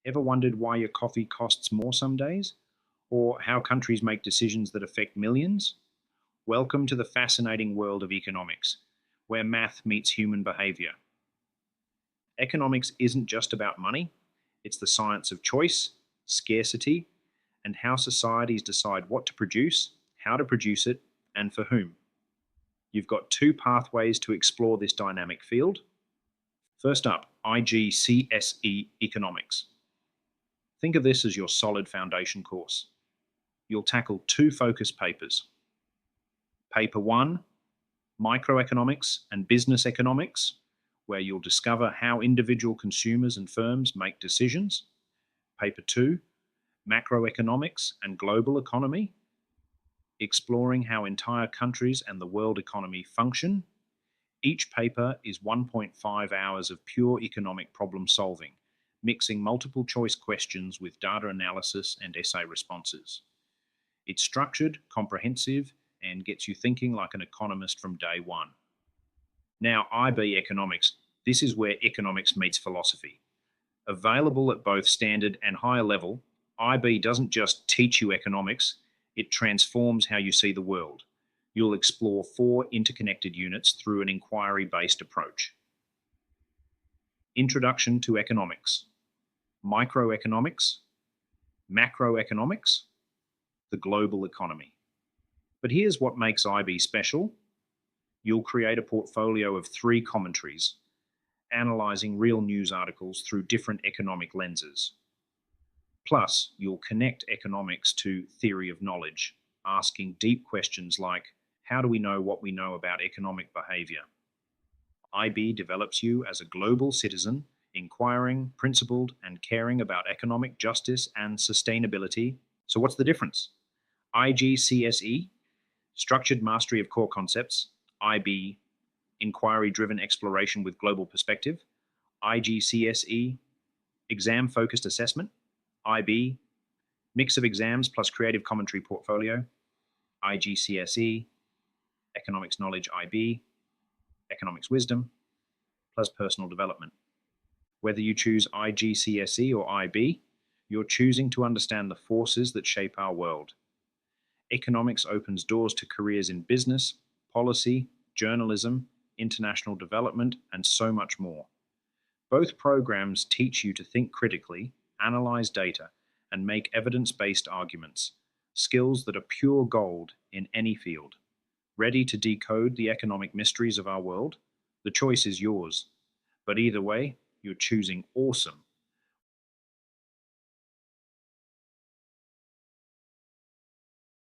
Ever wondered why your coffee costs more some days? Or how countries make decisions that affect millions? Welcome to the fascinating world of economics, where math meets human behavior. Economics isn't just about money, it's the science of choice, scarcity, and how societies decide what to produce, how to produce it, and for whom. You've got two pathways to explore this dynamic field. First up, IGCSE Economics. Think of this as your solid foundation course. You'll tackle two focus papers. Paper 1, Microeconomics and Business Economics, where you'll discover how individual consumers and firms make decisions. Paper 2, Macroeconomics and Global Economy, exploring how entire countries and the world economy function. Each paper is 1.5 hours of pure economic problem solving, mixing multiple choice questions with data analysis and essay responses. It's structured, comprehensive, and gets you thinking like an economist from day one. Now, IB Economics, this is where economics meets philosophy. Available at both standard and higher level, IB doesn't just teach you economics, it transforms how you see the world. You'll explore 4 interconnected units through an inquiry-based approach. Introduction to Economics, Microeconomics, Macroeconomics, the Global Economy. But here's what makes IB special. You'll create a portfolio of 3 commentaries, analysing real news articles through different economic lenses. Plus, you'll connect economics to theory of knowledge, asking deep questions like, how do we know what we know about economic behaviour? IB develops you as a global citizen, inquiring, principled, and caring about economic justice and sustainability. So what's the difference? IGCSE, structured mastery of core concepts. IB, inquiry-driven exploration with global perspective. IGCSE, exam-focused assessment. IB, mix of exams plus creative commentary portfolio. IGCSE, economics knowledge IB, economics wisdom, plus personal development. Whether you choose IGCSE or IB, you're choosing to understand the forces that shape our world. Economics opens doors to careers in business, policy, journalism, international development, and so much more. Both programs teach you to think critically, analyze data, and make evidence-based arguments, skills that are pure gold in any field. Ready to decode the economic mysteries of our world? The choice is yours. But either way, you're choosing awesome.